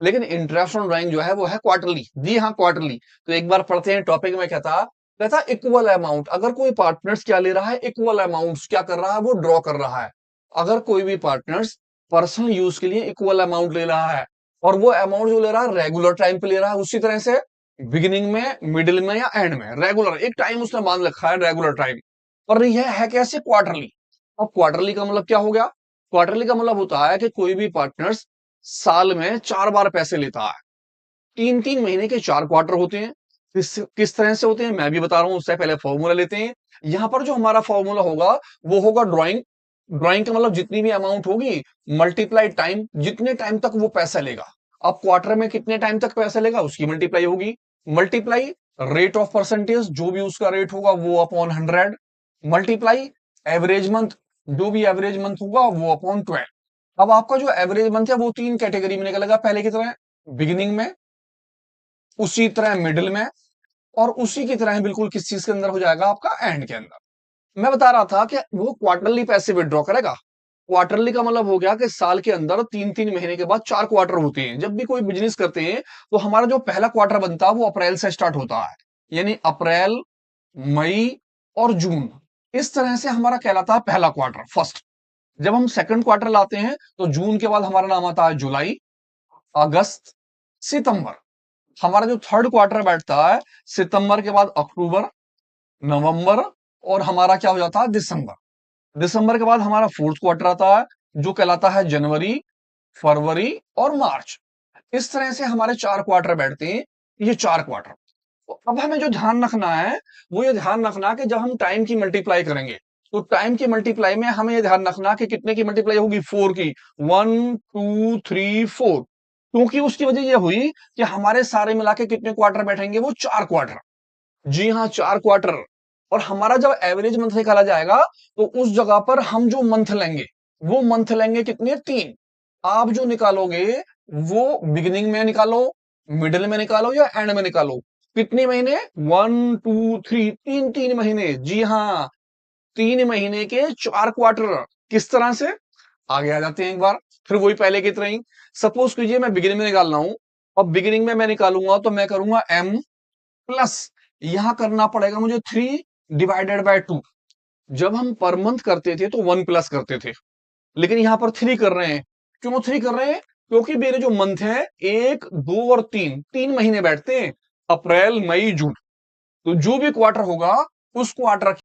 लेकिन interest on drawing जो है वो है क्वार्टरली। जी हाँ, क्वार्टरली। तो एक बार पढ़ते हैं टॉपिक में। कहता इक्वल अमाउंट, अगर कोई पार्टनर्स क्या ले रहा है, इक्वल अमाउंट्स क्या कर रहा है, वो ड्रॉ कर रहा है। अगर कोई भी पार्टनर्स पर्सनल यूज के लिए इक्वल अमाउंट ले रहा है, और वो अमाउंट जो ले रहा है रेगुलर टाइम पे ले रहा है, उसी तरह से बिगिनिंग में, मिडिल में या एंड में रेगुलर एक टाइम उसने मान रखा है, रेगुलर टाइम। पर यह है कैसे, क्वार्टरली। अब क्वार्टरली का मतलब क्या हो गया? क्वार्टरली का मतलब होता है कि कोई भी पार्टनर्स साल में 4 बार पैसे लेता है। 3-3 महीने के 4 क्वार्टर होते हैं। किस तरह से होते हैं मैं भी बता रहा हूं, उससे पहले फॉर्मूला लेते हैं। यहां पर जो हमारा फॉर्मूला होगा वो होगा ड्राइंग। ड्राइंग का मतलब जितनी भी अमाउंट होगी मल्टीप्लाई टाइम, जितने टाइम तक वो पैसा लेगा। अब क्वार्टर में कितने टाइम तक पैसा लेगा उसकी मल्टीप्लाई होगी। मल्टीप्लाई रेट ऑफ परसेंटेज, जो भी उसका रेट होगा वो अपॉन 100। मल्टीप्लाई एवरेज मंथ, जो भी एवरेज मंथ होगा वो अपॉन 12। अब आपका जो एवरेज मंथ है वो 3 कैटेगरी में निकलेगा, पहले की तरह बिगिनिंग में, उसी तरह मिडिल में, और उसी की तरह बिल्कुल किस चीज के अंदर हो जाएगा, आपका एंड के अंदर। मैं बता रहा था कि वो क्वार्टरली पैसे विड्रॉ करेगा। क्वार्टरली का मतलब हो गया कि साल के अंदर 3-3 महीने के बाद 4 क्वार्टर होते हैं। जब भी कोई बिजनेस करते हैं तो हमारा जो पहला क्वार्टर बनता है वो अप्रैल से स्टार्ट होता है, यानी अप्रैल, मई और जून। इस तरह से हमारा कहलाता है पहला क्वार्टर, फर्स्ट। जब हम सेकंड क्वार्टर लाते हैं तो जून के बाद हमारा नाम आता है जुलाई, अगस्त, सितंबर। हमारा जो थर्ड क्वार्टर बैठता है, सितंबर के बाद अक्टूबर, नवंबर, और हमारा क्या हो जाता है, दिसंबर। दिसंबर के बाद हमारा फोर्थ क्वार्टर आता है, जो कहलाता है जनवरी, फरवरी और मार्च। इस तरह से हमारे 4 क्वार्टर बैठते हैं। ये 4 क्वार्टर। तो अब हमें जो ध्यान रखना है वो ये ध्यान रखना कि जब हम टाइम की मल्टीप्लाई करेंगे तो टाइम की मल्टीप्लाई में हमें ये ध्यान रखना कि कितने की मल्टीप्लाई होगी, 4 की। 1 2 3 4। क्योंकि उसकी वजह यह हुई कि हमारे सारे मिला के कितने क्वार्टर बैठेंगे, वो 4 क्वार्टर। जी हाँ, 4 क्वार्टर। और हमारा जब एवरेज मंथ निकाला जाएगा तो उस जगह पर हम जो मंथ लेंगे वो मंथ लेंगे कितने, 3। आप जो निकालोगे वो बिगिनिंग में निकालो, मिडिल में निकालो या एंड में निकालो। कितने महीने, 1 2 3, 3-3 महीने। जी हाँ, 3 महीने के 4 क्वार्टर। किस तरह से, आगे आ जाते हैं एक बार। फिर वही पहले की तरह ही। सपोज कीजिए मैं बिगिनिंग में निकाल रहा हूं, और बिगिनिंग में मैं निकालूंगा तो मैं करूंगा m प्लस, यहां करना पड़ेगा मुझे 3/2। जब हम पर मंथ करते थे तो 1 प्लस करते थे, लेकिन यहां पर 3 कर रहे हैं। क्यों 3 कर रहे हैं? क्योंकि मेरे जो मंथ है 1 2 और 3, 3 महीने बैठते हैं, अप्रैल मई जून। तो जो भी क्वार्टर होगा उस क्वार्टर